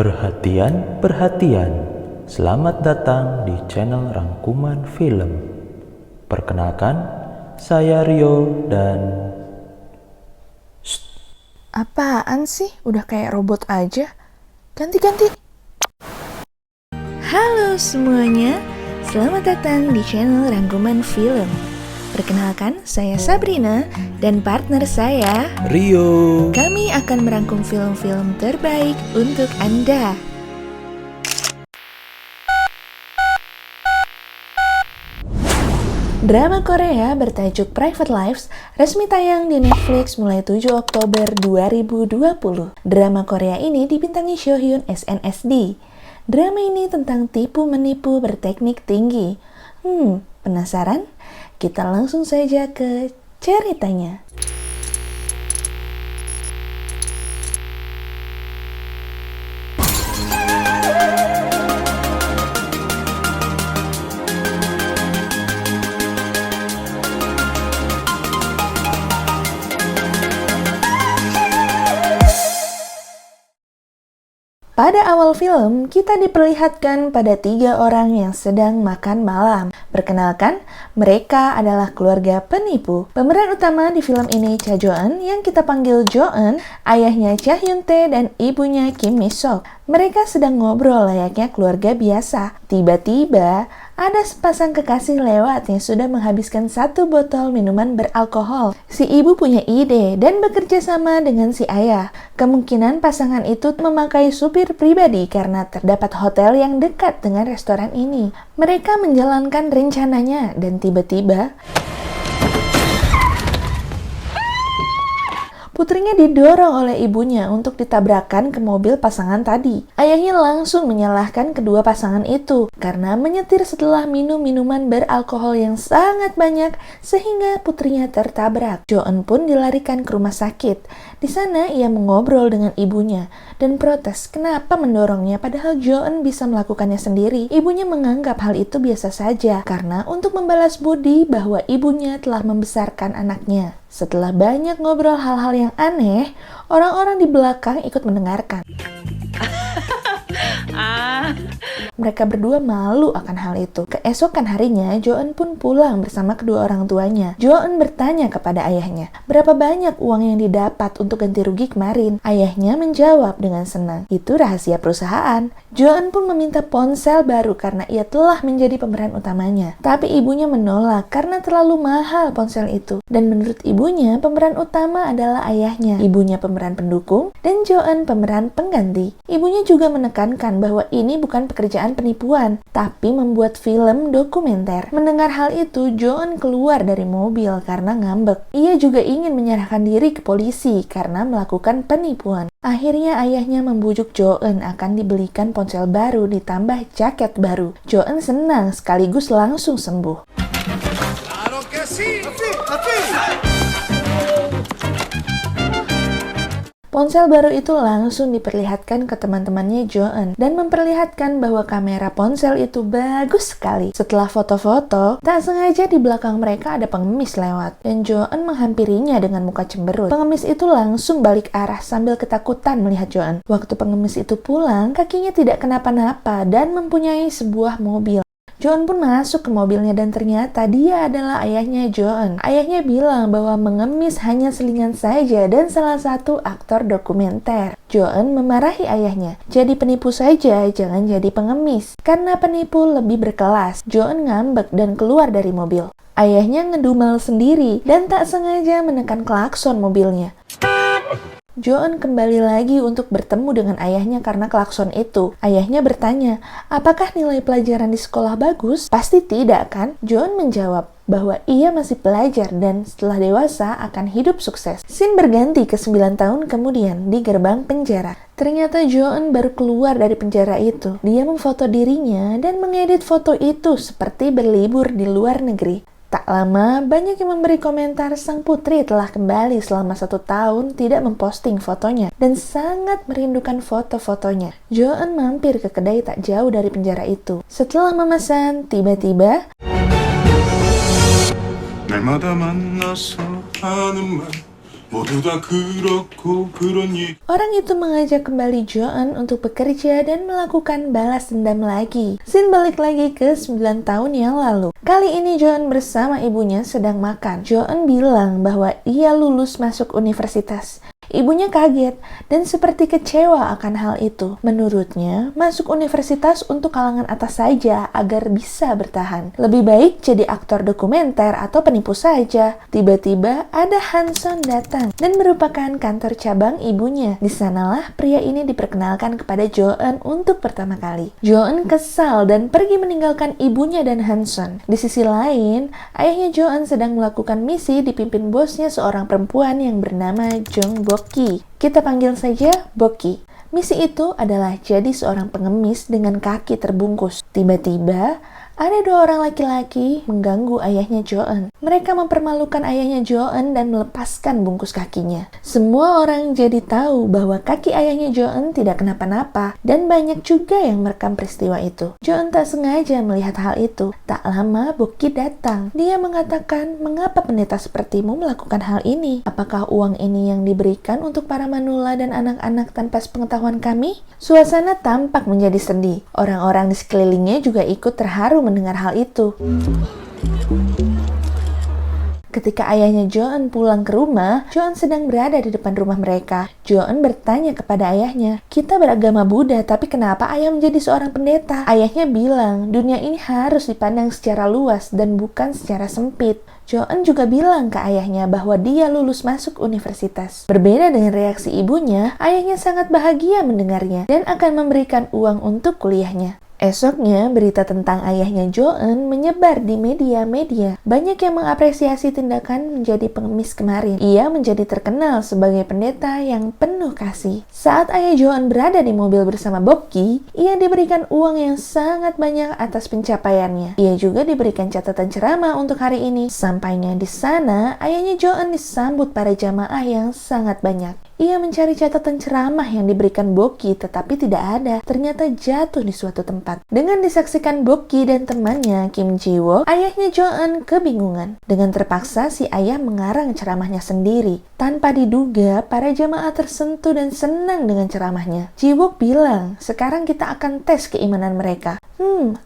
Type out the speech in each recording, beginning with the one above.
Perhatian, perhatian. Selamat datang di channel Rangkuman Film. Perkenalkan, saya Rio dan... Apaan sih? Udah kayak robot aja. Ganti-ganti. Halo semuanya, selamat datang di channel Rangkuman Film. Perkenalkan, saya Sabrina dan partner saya Rio. Kami akan merangkum film-film terbaik untuk Anda. Drama Korea bertajuk Private Lives resmi tayang di Netflix mulai 7 Oktober 2020. Drama Korea ini dibintangi Seo-hyun SNSD. Drama ini tentang tipu-menipu berteknik tinggi. Penasaran? Kita langsung saja ke ceritanya. Pada awal film, kita diperlihatkan pada 3 orang yang sedang makan malam. Perkenalkan, mereka adalah keluarga penipu. Pemeran utama di film ini Cha Jo-eun yang kita panggil Jo-eun, ayahnya Cha Hyun-tae dan ibunya Kim Mi-sok. Mereka sedang ngobrol layaknya keluarga biasa. Tiba-tiba, ada sepasang kekasih lewat yang sudah menghabiskan 1 botol minuman beralkohol. Si ibu punya ide dan bekerja sama dengan si ayah. Kemungkinan pasangan itu memakai supir pribadi karena terdapat hotel yang dekat dengan restoran ini. Mereka menjalankan rencananya dan tiba-tiba putrinya didorong oleh ibunya untuk ditabrakkan ke mobil pasangan tadi. Ayahnya langsung menyalahkan kedua pasangan itu karena menyetir setelah minum minuman beralkohol yang sangat banyak sehingga putrinya tertabrak. Jo-eun pun dilarikan ke rumah sakit. Di sana ia mengobrol dengan ibunya dan protes kenapa mendorongnya padahal Jo-eun bisa melakukannya sendiri. Ibunya menganggap hal itu biasa saja karena untuk membalas budi bahwa ibunya telah membesarkan anaknya. Setelah banyak ngobrol hal-hal yang aneh, orang-orang di belakang ikut mendengarkan. Mereka berdua malu akan hal itu. Keesokan harinya, Jo-eun pun pulang bersama kedua orang tuanya. Jo-eun bertanya kepada ayahnya, berapa banyak uang yang didapat untuk ganti rugi kemarin? Ayahnya menjawab dengan senang, itu rahasia perusahaan. Jo-eun pun meminta ponsel baru karena ia telah menjadi pemeran utamanya. Tapi ibunya menolak karena terlalu mahal ponsel itu. Dan menurut ibunya, pemeran utama adalah ayahnya. Ibunya pemeran pendukung dan Jo-eun pemeran pengganti. Ibunya juga menekankan bahwa ini bukan pekerjaan penipuan, tapi membuat film dokumenter. Mendengar hal itu, Jo-eun keluar dari mobil karena ngambek. Ia juga ingin menyerahkan diri ke polisi karena melakukan penipuan. Akhirnya ayahnya membujuk Jo-eun akan dibelikan ponsel baru ditambah jaket baru. Jo-eun senang sekaligus langsung sembuh. Ponsel baru itu langsung diperlihatkan ke teman-temannya Jo-eun dan memperlihatkan bahwa kamera ponsel itu bagus sekali. Setelah foto-foto, tak sengaja di belakang mereka ada pengemis lewat dan Jo-eun menghampirinya dengan muka cemberut. Pengemis itu langsung balik arah sambil ketakutan melihat Jo-eun. Waktu pengemis itu pulang, kakinya tidak kenapa-napa dan mempunyai sebuah mobil. Jo-eun pun masuk ke mobilnya dan ternyata dia adalah ayahnya Jo-eun. Ayahnya bilang bahwa mengemis hanya selingan saja dan salah satu aktor dokumenter. Jo-eun memarahi ayahnya, jadi penipu saja, jangan jadi pengemis. Karena penipu lebih berkelas, Jo-eun ngambek dan keluar dari mobil. Ayahnya ngedumel sendiri dan tak sengaja menekan klakson mobilnya. Jo-eun kembali lagi untuk bertemu dengan ayahnya karena klakson itu. Ayahnya bertanya, apakah nilai pelajaran di sekolah bagus? Pasti tidak kan? Jo-eun menjawab bahwa ia masih pelajar dan setelah dewasa akan hidup sukses. Scene berganti ke 9 tahun kemudian di gerbang penjara. Ternyata Jo-eun baru keluar dari penjara itu. Dia memfoto dirinya dan mengedit foto itu seperti berlibur di luar negeri. Tak lama, banyak yang memberi komentar sang putri telah kembali selama 1 tahun tidak memposting fotonya dan sangat merindukan foto-fotonya. Jo-eun mampir ke kedai tak jauh dari penjara itu. Setelah memesan, tiba-tiba 모두 다 그렇고 그러니. Orang itu mengajak kembali Joan untuk bekerja dan melakukan balas dendam lagi. Scene balik lagi ke 9 tahun yang lalu. Kali ini Joan bersama ibunya sedang makan. Joan bilang bahwa ia lulus masuk universitas. Ibunya kaget dan seperti kecewa akan hal itu. Menurutnya, masuk universitas untuk kalangan atas saja agar bisa bertahan. Lebih baik jadi aktor dokumenter atau penipu saja. Tiba-tiba ada Hanson datang dan merupakan kantor cabang ibunya. Di sanalah pria ini diperkenalkan kepada Joan untuk pertama kali. Joan kesal dan pergi meninggalkan ibunya dan Hanson. Di sisi lain, ayahnya Joan sedang melakukan misi dipimpin bosnya seorang perempuan yang bernama Jong Boki. Kita panggil saja Boki. Misi itu adalah jadi seorang pengemis dengan kaki terbungkus. Tiba-tiba, ada 2 orang laki-laki mengganggu ayahnya Joan. Mereka mempermalukan ayahnya Joan dan melepaskan bungkus kakinya. Semua orang jadi tahu bahwa kaki ayahnya Joan tidak kenapa-napa dan banyak juga yang merekam peristiwa itu. Joan tak sengaja melihat hal itu. Tak lama Boki datang. Dia mengatakan, "Mengapa pendeta sepertimu melakukan hal ini? Apakah uang ini yang diberikan untuk para manula dan anak-anak tanpa sepengetahuan kami?" Suasana tampak menjadi sedih. Orang-orang di sekelilingnya juga ikut terharu mendengar hal itu. Ketika ayahnya Joan pulang ke rumah, Joan sedang berada di depan rumah mereka. Joan bertanya kepada ayahnya, "Kita beragama Buddha, tapi kenapa ayah menjadi seorang pendeta?" Ayahnya bilang, dunia ini harus dipandang secara luas dan bukan secara sempit. Joan juga bilang ke ayahnya bahwa dia lulus masuk universitas. Berbeda dengan reaksi ibunya, ayahnya sangat bahagia mendengarnya dan akan memberikan uang untuk kuliahnya. Esoknya, berita tentang ayahnya Joan menyebar di media-media. Banyak yang mengapresiasi tindakan menjadi pengemis kemarin. Ia menjadi terkenal sebagai pendeta yang penuh kasih. Saat ayah Joan berada di mobil bersama Boki, ia diberikan uang yang sangat banyak atas pencapaiannya. Ia juga diberikan catatan ceramah untuk hari ini. Sampainya di sana, ayahnya Joan disambut para jamaah yang sangat banyak. Ia mencari catatan ceramah yang diberikan Boki tetapi tidak ada. Ternyata jatuh di suatu tempat. Dengan disaksikan Boki dan temannya Kim Ji-wook, ayahnya Joan kebingungan. Dengan terpaksa si ayah mengarang ceramahnya sendiri. Tanpa diduga, para jamaah tersentuh dan senang dengan ceramahnya. Ji-wook bilang, "Sekarang kita akan tes keimanan mereka."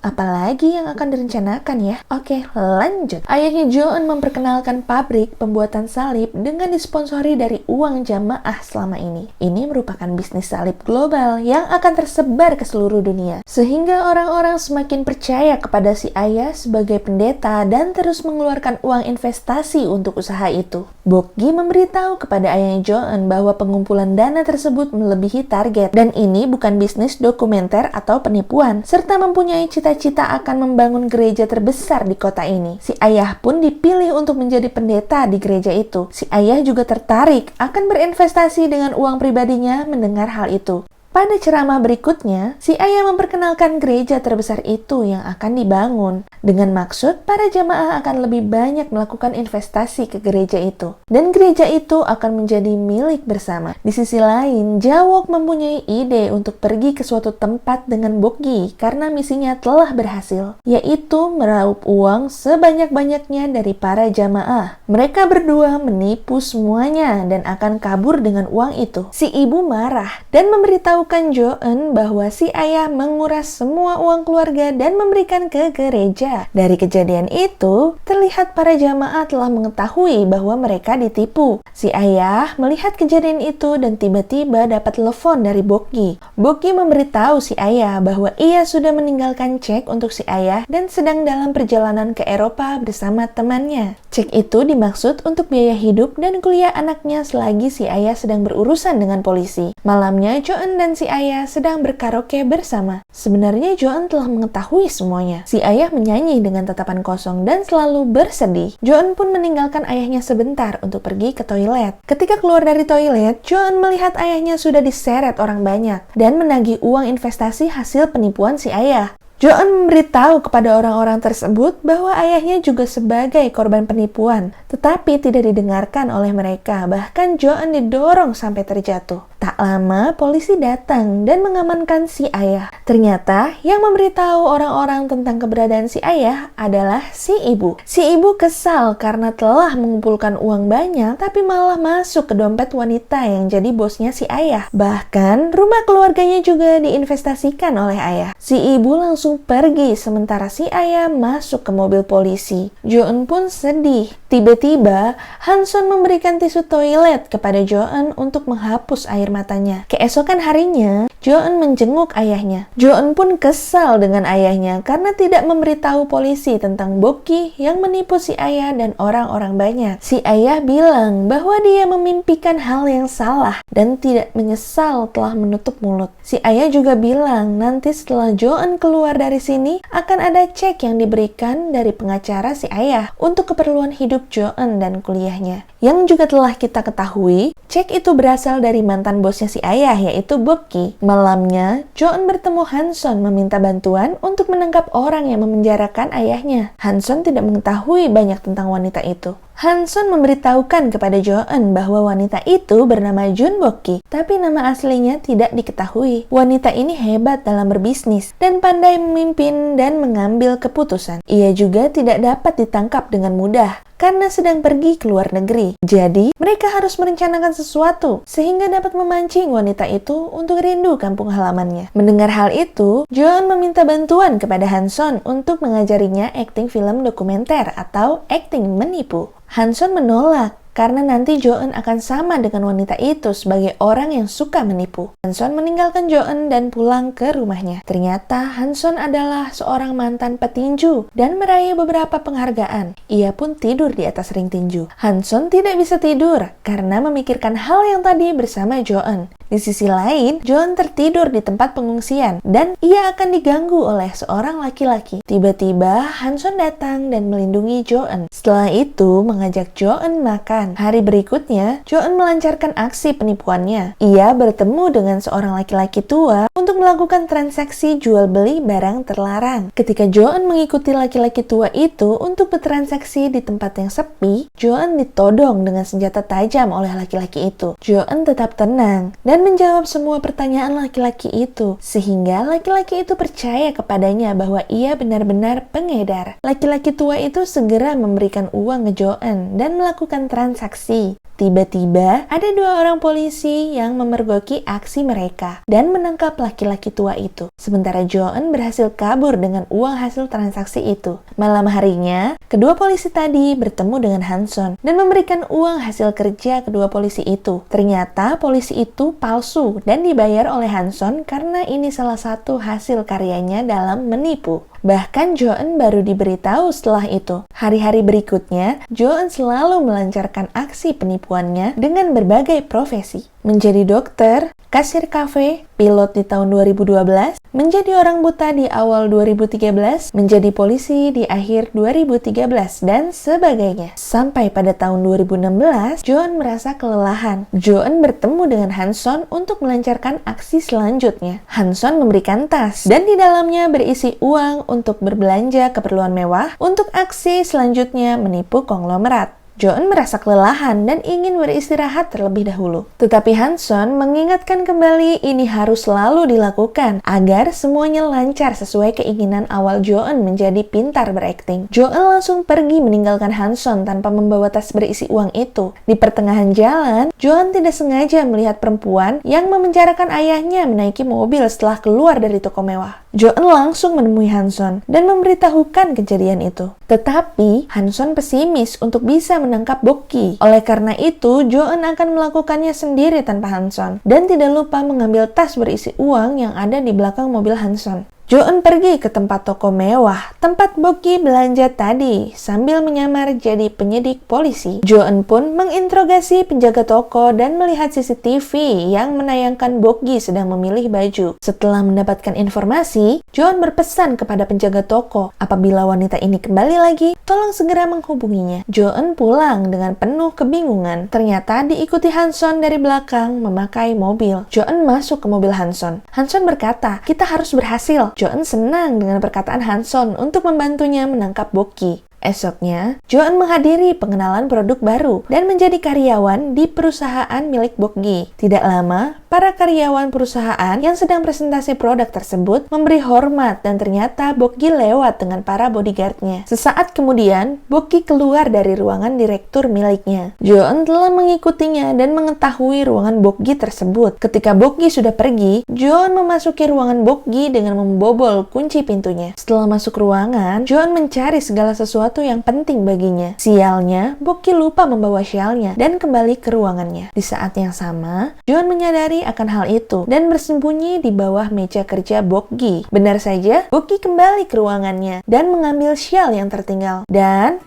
Apalagi yang akan direncanakan ya? Oke, lanjut. Ayahnya Joan memperkenalkan pabrik pembuatan salib dengan disponsori dari uang jamaah selama ini. Ini merupakan bisnis salib global yang akan tersebar ke seluruh dunia. Sehingga orang-orang semakin percaya kepada si ayah sebagai pendeta dan terus mengeluarkan uang investasi untuk usaha itu. Boki memberitahu kepada ayahnya Joan bahwa pengumpulan dana tersebut melebihi target dan ini bukan bisnis dokumenter atau penipuan, serta mempunyai cita-cita akan membangun gereja terbesar di kota ini. Si ayah pun dipilih untuk menjadi pendeta di gereja itu. Si ayah juga tertarik akan berinvestasi dengan uang pribadinya mendengar hal itu. Pada ceramah berikutnya, si ayah memperkenalkan gereja terbesar itu yang akan dibangun. Dengan maksud, para jamaah akan lebih banyak melakukan investasi ke gereja itu. Dan gereja itu akan menjadi milik bersama. Di sisi lain, Ji-wook mempunyai ide untuk pergi ke suatu tempat dengan Boki karena misinya telah berhasil, yaitu meraup uang sebanyak-banyaknya dari para jamaah. Mereka berdua menipu semuanya dan akan kabur dengan uang itu. Si ibu marah dan memberitahu Joan bahwa si ayah menguras semua uang keluarga dan memberikan ke gereja. Dari kejadian itu, terlihat para jamaah telah mengetahui bahwa mereka ditipu. Si ayah melihat kejadian itu dan tiba-tiba dapat telepon dari Boki. Boki memberitahu si ayah bahwa ia sudah meninggalkan cek untuk si ayah dan sedang dalam perjalanan ke Eropa bersama temannya. Cek itu dimaksud untuk biaya hidup dan kuliah anaknya selagi si ayah sedang berurusan dengan polisi. Malamnya, Joan dan si ayah sedang berkaraoke bersama. Sebenarnya Joan telah mengetahui semuanya. Si ayah menyanyi dengan tatapan kosong dan selalu bersedih. Joan pun meninggalkan ayahnya sebentar untuk pergi ke toilet. Ketika keluar dari toilet, Joan melihat ayahnya sudah diseret orang banyak dan menagih uang investasi hasil penipuan si ayah. Joan memberitahu kepada orang-orang tersebut bahwa ayahnya juga sebagai korban penipuan, tetapi tidak didengarkan oleh mereka. Bahkan Joan didorong sampai terjatuh. Tak lama, polisi datang dan mengamankan si ayah. Ternyata, yang memberitahu orang-orang tentang keberadaan si ayah adalah si ibu. Si ibu kesal karena telah mengumpulkan uang banyak, tapi malah masuk ke dompet wanita yang jadi bosnya si ayah. Bahkan, rumah keluarganya juga diinvestasikan oleh ayah. Si ibu langsung pergi, sementara si ayah masuk ke mobil polisi. Jo-eun pun sedih. Tiba-tiba, Han-sun memberikan tisu toilet kepada Jo-eun untuk menghapus air matanya. Keesokan harinya, Jo-eun menjenguk ayahnya. Jo-eun pun kesal dengan ayahnya karena tidak memberitahu polisi tentang Bok-ki yang menipu si ayah dan orang-orang banyak. Si ayah bilang bahwa dia memimpikan hal yang salah dan tidak menyesal telah menutup mulut. Si ayah juga bilang nanti setelah Jo-eun keluar dari sini akan ada cek yang diberikan dari pengacara si ayah untuk keperluan hidup Jo-eun dan kuliahnya. Yang juga telah kita ketahui, cek itu berasal dari mantan bosnya si ayah yaitu Bok-ki. Malamnya, Jo-eun bertemu Han-sun meminta bantuan untuk menangkap orang yang memenjarakan ayahnya. Han-sun tidak mengetahui banyak tentang wanita itu. Han-sun memberitahukan kepada Jo-eun bahwa wanita itu bernama Jun Bok-ki, tapi nama aslinya tidak diketahui. Wanita ini hebat dalam berbisnis dan pandai memimpin dan mengambil keputusan. Ia juga tidak dapat ditangkap dengan mudah karena sedang pergi ke luar negeri. Jadi, mereka harus merencanakan sesuatu sehingga dapat memancing wanita itu untuk rindu kampung halamannya. Mendengar hal itu, Jo-eun meminta bantuan kepada Han-sun untuk mengajarinya akting film dokumenter atau akting menipu. Han-sun menolak karena nanti Jo-eun akan sama dengan wanita itu sebagai orang yang suka menipu. Han-sun meninggalkan Jo-eun dan pulang ke rumahnya. Ternyata Han-sun adalah seorang mantan petinju dan meraih beberapa penghargaan. Ia pun tidur di atas ring tinju. Han-sun tidak bisa tidur karena memikirkan hal yang tadi bersama Jo-eun. Di sisi lain, Jo-eun tertidur di tempat pengungsian dan ia akan diganggu oleh seorang laki-laki. Tiba-tiba Han-sun datang dan melindungi Jo-eun. Setelah itu mengajak Jo-eun makan. Hari berikutnya, Jo-eun melancarkan aksi penipuannya. Ia bertemu dengan seorang laki-laki tua untuk melakukan transaksi jual beli barang terlarang. Ketika Jo-eun mengikuti laki-laki tua itu untuk bertransaksi di tempat yang sepi, Jo-eun ditodong dengan senjata tajam oleh laki-laki itu. Jo-eun tetap tenang dan menjawab semua pertanyaan laki-laki itu, sehingga laki-laki itu percaya kepadanya bahwa ia benar-benar pengedar. Laki-laki tua itu segera memberikan uang ke Jo-eun dan melakukan transaksi. Tiba-tiba, ada dua orang polisi yang memergoki aksi mereka dan menangkap laki-laki tua itu. Sementara Jo-eun berhasil kabur dengan uang hasil transaksi itu. Malam harinya, kedua polisi tadi bertemu dengan Han-sun dan memberikan uang hasil kerja kedua polisi itu. Ternyata polisi itu palsu dan dibayar oleh Han-sun karena ini salah satu hasil karyanya dalam menipu. Bahkan Jo-eun baru diberitahu setelah itu. Hari-hari berikutnya, Jo-eun selalu melancarkan aksi penipuannya dengan berbagai profesi. Menjadi dokter, kasir kafe, pilot di tahun 2012, menjadi orang buta di awal 2013, menjadi polisi di akhir 2013, dan sebagainya. Sampai pada tahun 2016, Jo-eun merasa kelelahan. Jo-eun bertemu dengan Han-sun untuk melancarkan aksi selanjutnya. Han-sun memberikan tas, dan di dalamnya berisi uang untuk berbelanja keperluan mewah untuk aksi selanjutnya menipu konglomerat. Jo-eun merasa kelelahan dan ingin beristirahat terlebih dahulu. Tetapi Han-sun mengingatkan kembali ini harus selalu dilakukan agar semuanya lancar sesuai keinginan awal Jo-eun menjadi pintar berakting. Jo-eun langsung pergi meninggalkan Han-sun tanpa membawa tas berisi uang itu. Di pertengahan jalan, Jo-eun tidak sengaja melihat perempuan yang memenjarakan ayahnya menaiki mobil setelah keluar dari toko mewah. Jo-eun langsung menemui Han-sun dan memberitahukan kejadian itu. Tetapi, Han-sun pesimis untuk bisa menangkap Bok-ki. Oleh karena itu, Jo-eun akan melakukannya sendiri tanpa Han-sun dan tidak lupa mengambil tas berisi uang yang ada di belakang mobil Han-sun. Jo-eun pergi ke tempat toko mewah, tempat Bok-ki belanja tadi, sambil menyamar jadi penyidik polisi. Jo-eun pun menginterogasi penjaga toko dan melihat CCTV yang menayangkan Bok-ki sedang memilih baju. Setelah mendapatkan informasi, Jo-eun berpesan kepada penjaga toko, apabila wanita ini kembali lagi, tolong segera menghubunginya. Jo-eun pulang dengan penuh kebingungan. Ternyata diikuti Han-sun dari belakang memakai mobil. Jo-eun masuk ke mobil Han-sun. Han-sun berkata, "Kita harus berhasil." Jo-eun senang dengan perkataan Han-sun untuk membantunya menangkap Bok-ki. Esoknya, Joeun menghadiri pengenalan produk baru dan menjadi karyawan di perusahaan milik Bokgi. Tidak lama, para karyawan perusahaan yang sedang presentasi produk tersebut memberi hormat dan ternyata Bokgi lewat dengan para bodyguardnya. Sesaat kemudian, Bokgi keluar dari ruangan direktur miliknya. Joeun telah mengikutinya dan mengetahui ruangan Bokgi tersebut. Ketika Bokgi sudah pergi, Joeun memasuki ruangan Bokgi dengan membobol kunci pintunya. Setelah masuk ruangan, Joeun mencari segala sesuatu yang penting baginya. Sialnya, Bokgi lupa membawa syalnya dan kembali ke ruangannya. Di saat yang sama, Joeun menyadari akan hal itu dan bersembunyi di bawah meja kerja Bokgi. Benar saja, Bokgi kembali ke ruangannya dan mengambil syal yang tertinggal. Dan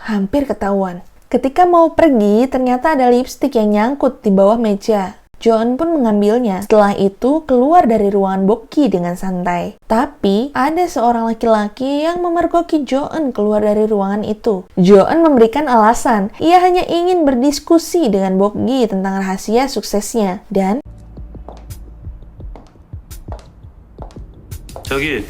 hampir ketahuan. Ketika mau pergi, ternyata ada lipstik yang nyangkut di bawah meja. Joeun pun mengambilnya. Setelah itu, keluar dari ruangan Bokgi dengan santai. Tapi, ada seorang laki-laki yang memergoki Joeun keluar dari ruangan itu. Joeun memberikan alasan, ia hanya ingin berdiskusi dengan Bokgi tentang rahasia suksesnya. Dan 저기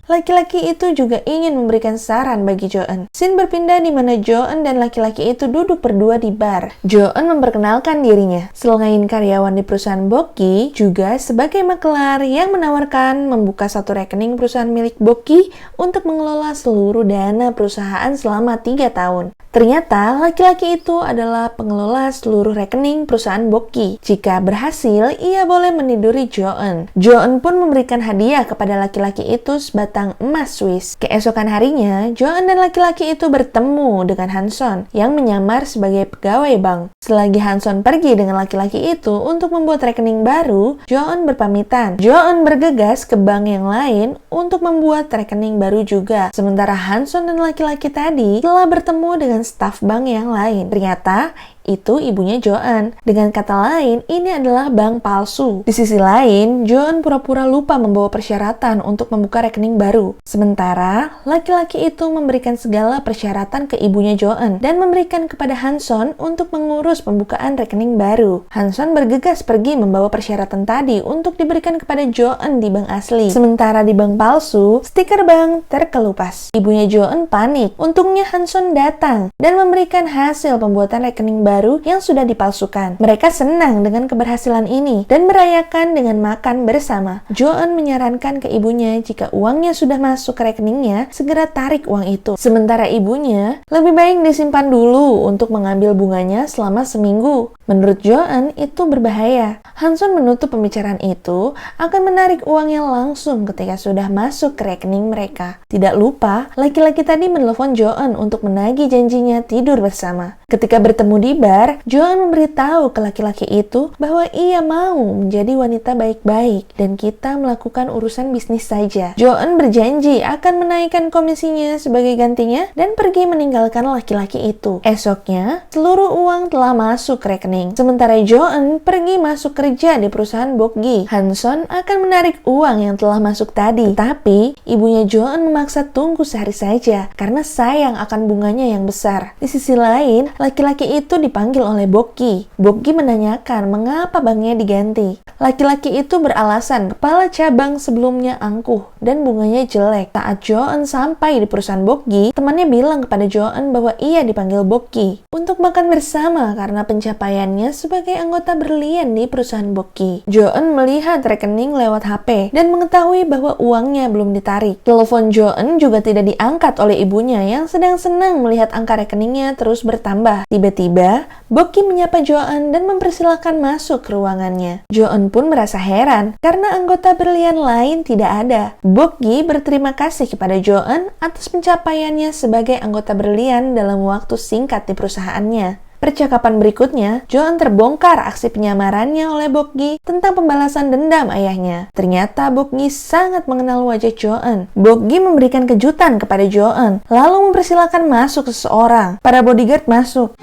laki-laki itu juga ingin memberikan saran bagi Joeun. Scene berpindah di mana Joeun dan laki-laki itu duduk berdua di bar. Joeun memperkenalkan dirinya. Selain karyawan di perusahaan Bokgi, juga sebagai makelar yang menawarkan membuka satu rekening perusahaan milik Bokgi untuk mengelola seluruh dana perusahaan selama 3 tahun. Ternyata, laki-laki itu adalah pengelola seluruh rekening perusahaan Bokgi. Jika berhasil, ia boleh meniduri Joeun. Joeun pun memberikan hadiah kepada laki-laki itu sebatang emas Swiss. Keesokan harinya, Joeun dan laki-laki itu bertemu dengan Hanson yang menyamar sebagai pegawai bank. Selagi Hanson pergi dengan laki-laki itu untuk membuat rekening baru, Joeun berpamitan. Joeun bergegas ke bank yang lain untuk membuat rekening baru juga. Sementara Hanson dan laki-laki tadi telah bertemu dengan staf bank yang lain. Ternyata itu ibunya Joeun. Dengan kata lain, ini adalah bank palsu. Di sisi lain, Joeun pura-pura lupa membawa persyaratan untuk membuka rekening baru. Sementara, laki-laki itu memberikan segala persyaratan ke ibunya Joeun dan memberikan kepada Hanson untuk mengurus pembukaan rekening baru. Hanson bergegas pergi membawa persyaratan tadi untuk diberikan kepada Joeun di bank asli. Sementara di bank palsu, stiker bank terkelupas. Ibunya Joeun panik. Untungnya Hanson datang dan memberikan hasil pembuatan rekening baru yang sudah dipalsukan. Mereka senang dengan keberhasilan ini dan merayakan dengan makan bersama. Joeun menyarankan ke ibunya jika uangnya sudah masuk ke rekeningnya, segera tarik uang itu. Sementara ibunya, lebih baik disimpan dulu untuk mengambil bunganya selama seminggu. Menurut Joeun, itu berbahaya. Hanson menutup pembicaraan itu akan menarik uangnya langsung ketika sudah masuk ke rekening mereka. Tidak lupa, laki-laki tadi menelpon Joeun untuk menagih janjinya tidur bersama. Ketika bertemu di bar, Joeun memberitahu ke laki-laki itu bahwa ia mau menjadi wanita baik-baik dan kita melakukan urusan bisnis saja. Joeun berjanji akan menaikkan komisinya sebagai gantinya dan pergi meninggalkan laki-laki itu. Esoknya, seluruh uang telah masuk ke rekening. Sementara Joeun pergi masuk kerja di perusahaan Bokgi. Hanson akan menarik uang yang telah masuk tadi. Tapi, ibunya Joeun memaksa tunggu sehari saja karena sayang akan bunganya yang besar. Di sisi lain, laki-laki itu dipanggil oleh Bokgi. Bokgi menanyakan mengapa banknya diganti. Laki-laki itu beralasan kepala cabang sebelumnya angkuh dan bunganya jelek. Saat Joeun sampai di perusahaan Bokgi, temannya bilang kepada Joeun bahwa ia dipanggil Bokgi untuk makan bersama karena pencapaiannya sebagai anggota berlian di perusahaan Bokgi. Joeun melihat rekening lewat HP dan mengetahui bahwa uangnya belum ditarik. Telepon Joeun juga tidak diangkat oleh ibunya yang sedang senang melihat angka rekeningnya terus bertambah. Tiba-tiba, Bokgi menyapa Joeun dan mempersilahkan masuk ke ruangannya. Joeun pun merasa heran karena anggota berlian lain tidak ada. Bokgi berterima kasih kepada Joeun atas pencapaiannya sebagai anggota berlian dalam waktu singkat di perusahaannya. Percakapan berikutnya, Joeun terbongkar aksi penyamarannya oleh Bokgi tentang pembalasan dendam ayahnya. Ternyata Bokgi sangat mengenal wajah Joeun. Bokgi memberikan kejutan kepada Joeun, lalu mempersilahkan masuk seseorang. Para bodyguard masuk.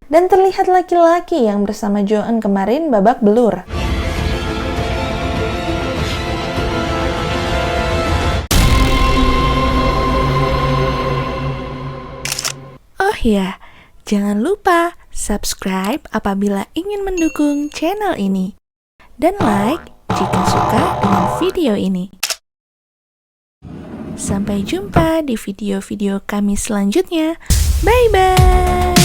Dan terlihat laki-laki yang bersama Joeun kemarin babak belur. Oh ya, Jangan lupa subscribe apabila ingin mendukung channel ini. Dan like jika suka dengan video ini. Sampai jumpa di video-video kami selanjutnya. Bye-bye!